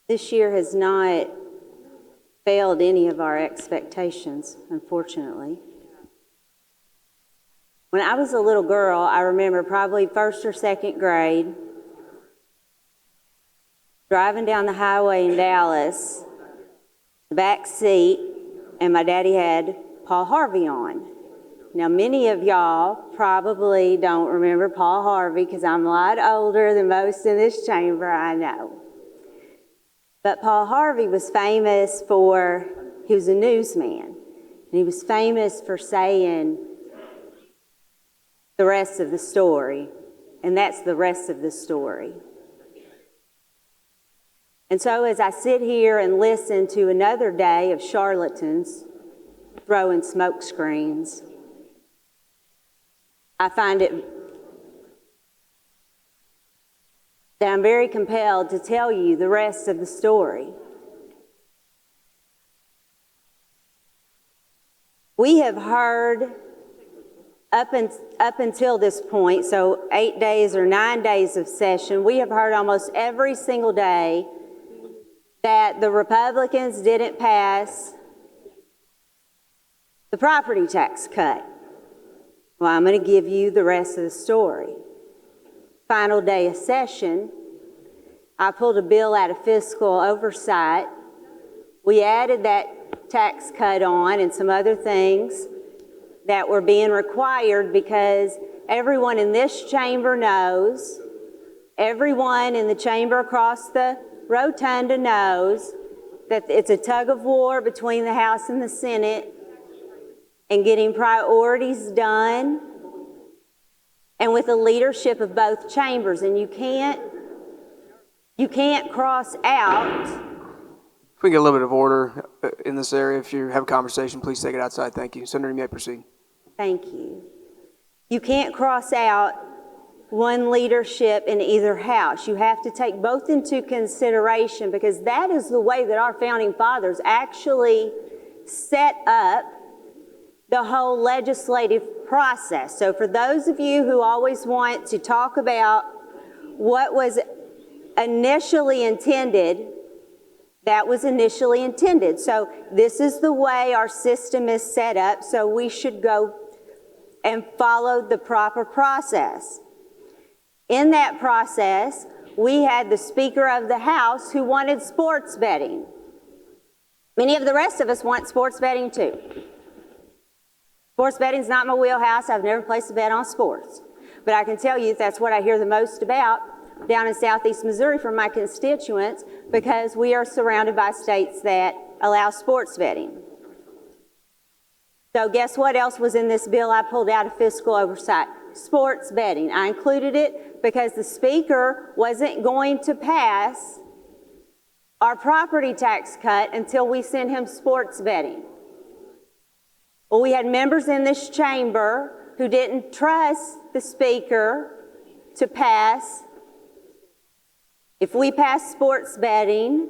This year has not failed any of our expectations, unfortunately. When I was a little girl, I remember probably first or second grade, driving down the highway in Dallas, the back seat, and my daddy had Paul Harvey on. Now, many of y'all probably don't remember Paul Harvey because I'm a lot older than most in this chamber, I know. But Paul Harvey was famous for, he was a newsman, and he was famous for saying the rest of the story, and that's the rest of the story. And so as I sit here and listen to another day of charlatans throwing smoke screens, I find it that I'm very compelled to tell you the rest of the story. We have heard up until this point, so 8 days or 9 days of session, we have heard almost every single day that the Republicans didn't pass the property tax cut. Well, I'm going to give you the rest of the story. Final day of session, I pulled a bill out of fiscal oversight. We added that tax cut on and some other things that were being required because everyone in this chamber knows, everyone in the chamber across the rotunda knows that it's a tug of war between the House and the Senate and getting priorities done, and with the leadership of both chambers. And you can't cross out. If we get a little bit of order in this area, if you have a conversation, please take it outside. Thank you. Senator, you may proceed. Thank you. You can't cross out one leadership in either house. You have to take both into consideration because that is the way that our founding fathers actually set up the whole legislative process. So for those of you who always want to talk about what was initially intended, that was initially intended. So this is the way our system is set up, so we should go and follow the proper process. In that process, we had the Speaker of the House who wanted sports betting. Many of the rest of us want sports betting too. Sports betting is not my wheelhouse. I've never placed a bet on sports. But I can tell you that's what I hear the most about down in southeast Missouri from my constituents because we are surrounded by states that allow sports betting. So guess what else was in this bill I pulled out of fiscal oversight? Sports betting. I included it because the Speaker wasn't going to pass our property tax cut until we sent him sports betting. Well, we had members in this chamber who didn't trust the Speaker to pass. If we passed sports betting,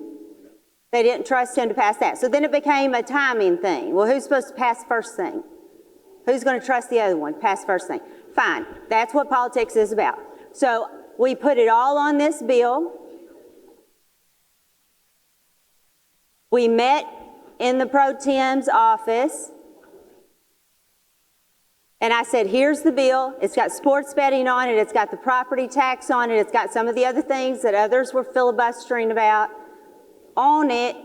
they didn't trust him to pass that. So then it became a timing thing. Well, who's supposed to pass first thing? Who's going to trust the other one to pass first thing? Fine. That's what politics is about. So we put it all on this bill. We met in the Pro Tem's office. And I said, here's the bill. It's got sports betting on it. It's got the property tax on it. It's got some of the other things that others were filibustering about on it.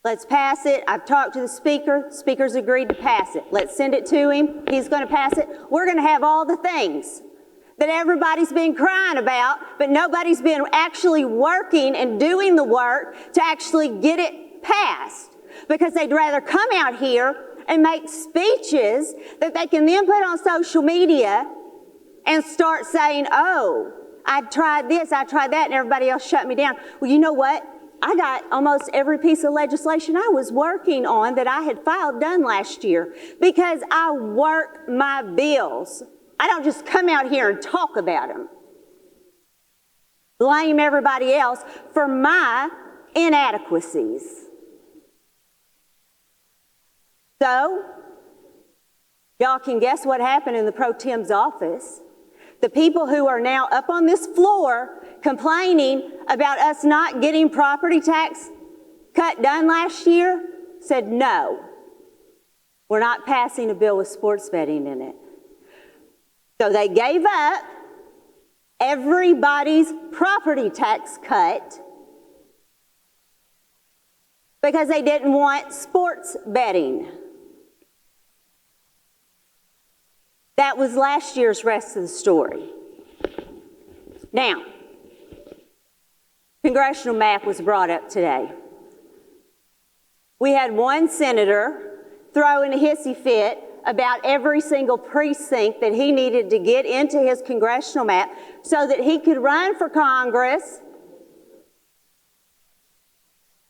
Let's pass it. I've talked to the Speaker. Speaker's agreed to pass it. Let's send it to him. He's going to pass it. We're going to have all the things that everybody's been crying about, but nobody's been actually working and doing the work to actually get it passed because they'd rather come out here and make speeches that they can then put on social media and start saying, oh, I tried this, I tried that, and everybody else shut me down. Well, you know what? I got almost every piece of legislation I was working on that I had filed done last year because I work my bills. I don't just come out here and talk about them. Blame everybody else for my inadequacies. So, y'all can guess what happened in the Pro Tem's office. The people who are now up on this floor complaining about us not getting property tax cut done last year said, no, we're not passing a bill with sports betting in it. So they gave up everybody's property tax cut because they didn't want sports betting. That was last year's rest of the story. Now, congressional map was brought up today. We had one senator throwing a hissy fit about every single precinct that he needed to get into his congressional map so that he could run for Congress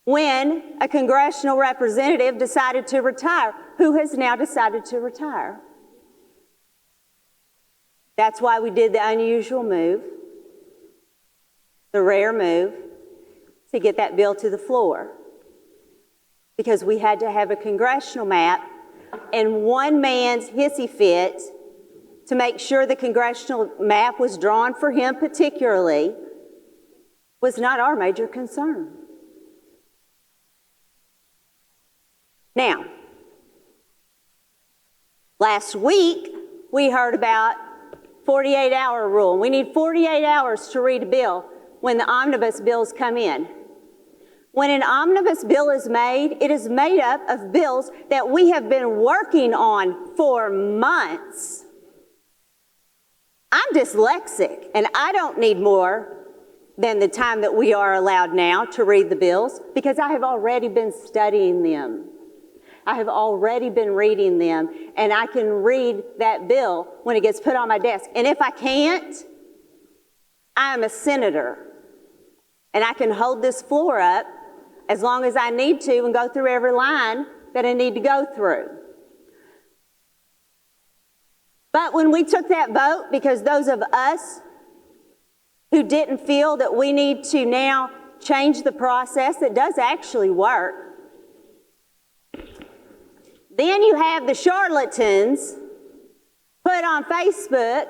when a congressional representative decided to retire, who has now decided to retire. That's why we did the unusual move, the rare move, to get that bill to the floor. Because we had to have a congressional map, and one man's hissy fit to make sure the congressional map was drawn for him particularly was not our major concern. Now, last week we heard about 48-hour rule. We need 48 hours to read a bill when the omnibus bills come in. When an omnibus bill is made, it is made up of bills that we have been working on for months. I'm dyslexic, and I don't need more than the time that we are allowed now to read the bills because I have already been studying them. I have already been reading them, and I can read that bill when it gets put on my desk. And if I can't, I'm a senator, and I can hold this floor up as long as I need to and go through every line that I need to go through. But when we took that vote, because those of us who didn't feel that we need to now change the process that does actually work, then you have the charlatans put on Facebook,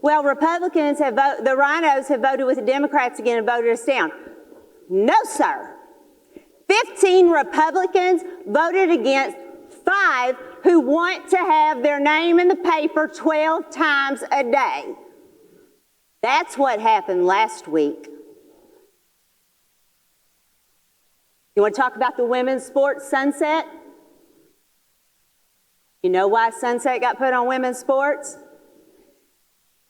well, Republicans have voted, the rhinos have voted with the Democrats again and voted us down. No, sir. 15 Republicans voted against 5 who want to have their name in the paper 12 times a day. That's what happened last week. You want to talk about the women's sports sunset? You know why sunset got put on women's sports?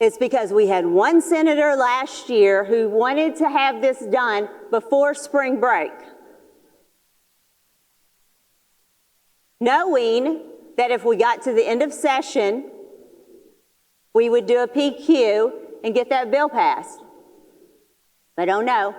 It's because we had one senator last year who wanted to have this done before spring break, knowing that if we got to the end of session, we would do a PQ and get that bill passed. But oh no.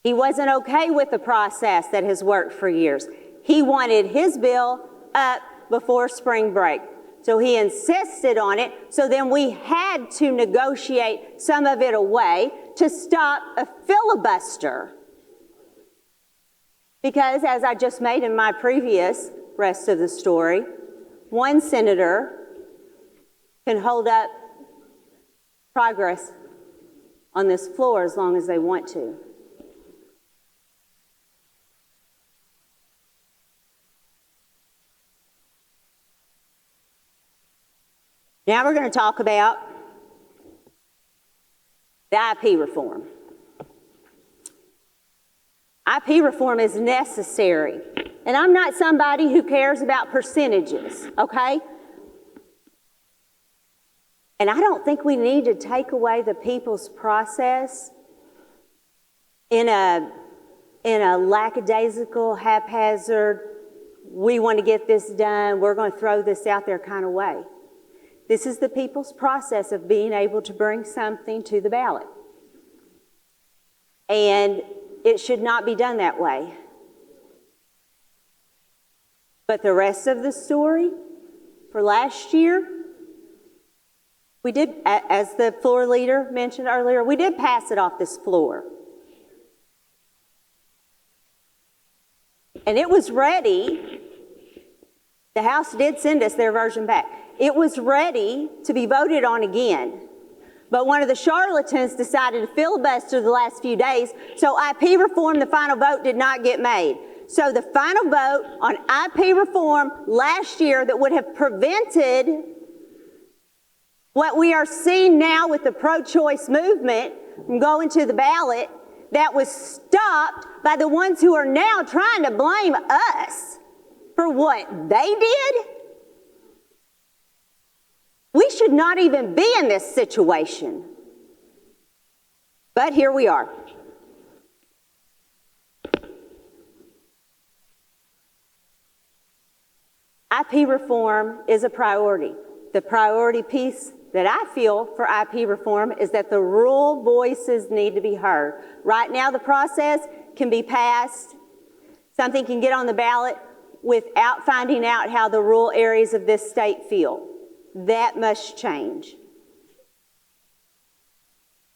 He wasn't okay with the process that has worked for years. He wanted his bill up before spring break. So he insisted on it. So then we had to negotiate some of it away to stop a filibuster. Because as I just made in my previous rest of the story, one senator can hold up progress on this floor as long as they want to. Now we're going to talk about the IP reform. IP reform is necessary. And I'm not somebody who cares about percentages, okay? And I don't think we need to take away the people's process in a lackadaisical, haphazard, we want to get this done, we're going to throw this out there kind of way. This is the people's process of being able to bring something to the ballot. And it should not be done that way. But the rest of the story for last year, we did, as the floor leader mentioned earlier, we did pass it off this floor. And it was ready. The House did send us their version back. It was ready to be voted on again. But one of the charlatans decided to filibuster the last few days, so IP reform, the final vote, did not get made. So the final vote on IP reform last year that would have prevented what we are seeing now with the pro-choice movement from going to the ballot, that was stopped by the ones who are now trying to blame us for what they did. We should not even be in this situation. But here we are. IP reform is a priority. The priority piece that I feel for IP reform is that the rural voices need to be heard. Right now, the process can be passed. Something can get on the ballot without finding out how the rural areas of this state feel. That must change.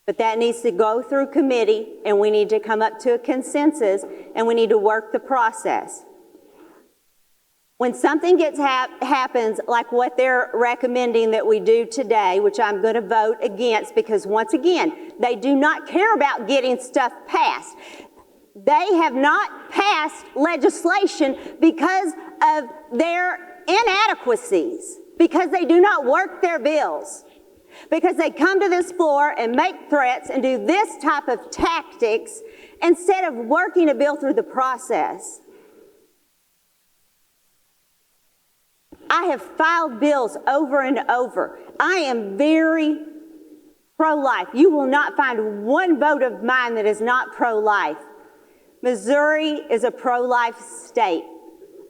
But that needs to go through committee, and we need to come up to a consensus, and we need to work the process. When something happens like what they're recommending that we do today, which I'm going to vote against because, once again, they do not care about getting stuff passed. They have not passed legislation because of their inadequacies, because they do not work their bills, because they come to this floor and make threats and do this type of tactics instead of working a bill through the process. I have filed bills over and over. I am very pro-life. You will not find one vote of mine that is not pro-life. Missouri is a pro-life state.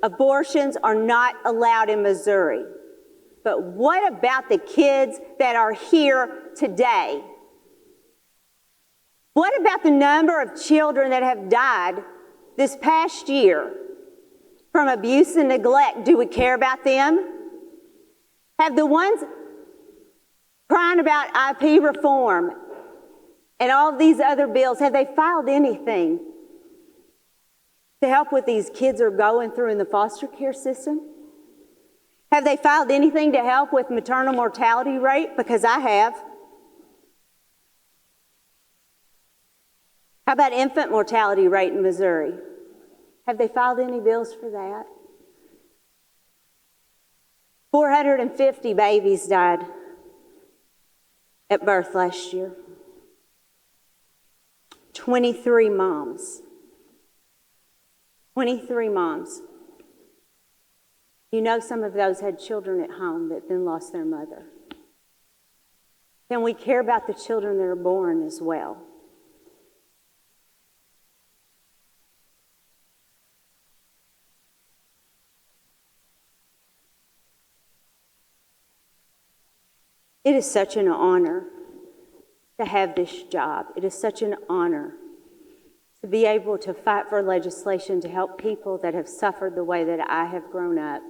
Abortions are not allowed in Missouri. But what about the kids that are here today? What about the number of children that have died this past year from abuse and neglect? Do we care about them? Have the ones crying about IP reform and all of these other bills, have they filed anything to help what these kids are going through in the foster care system? Have they filed anything to help with maternal mortality rate? Because I have. How about infant mortality rate in Missouri? Have they filed any bills for that? 450 babies died at birth last year. 23 moms. 23 moms. You know, some of those had children at home that then lost their mother. Can we care about the children that are born as well? It is such an honor to have this job. It is such an honor to be able to fight for legislation to help people that have suffered the way that I have grown up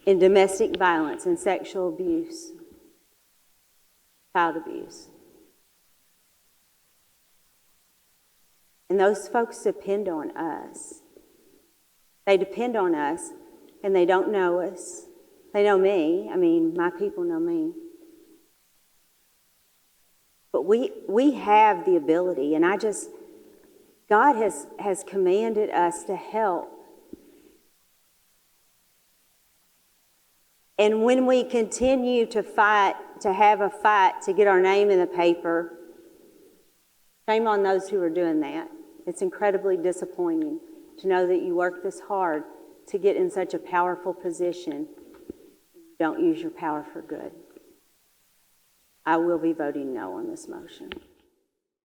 in domestic violence and sexual abuse, child abuse. And those folks depend on us. They depend on us, and they don't know us. They know me. I mean, my people know me. But we have the ability, and God has commanded us to help. And when we continue to fight, to have a fight to get our name in the paper, shame on those who are doing that. It's incredibly disappointing to know that you work this hard to get in such a powerful position. Don't use your power for good. I will be voting no on this motion.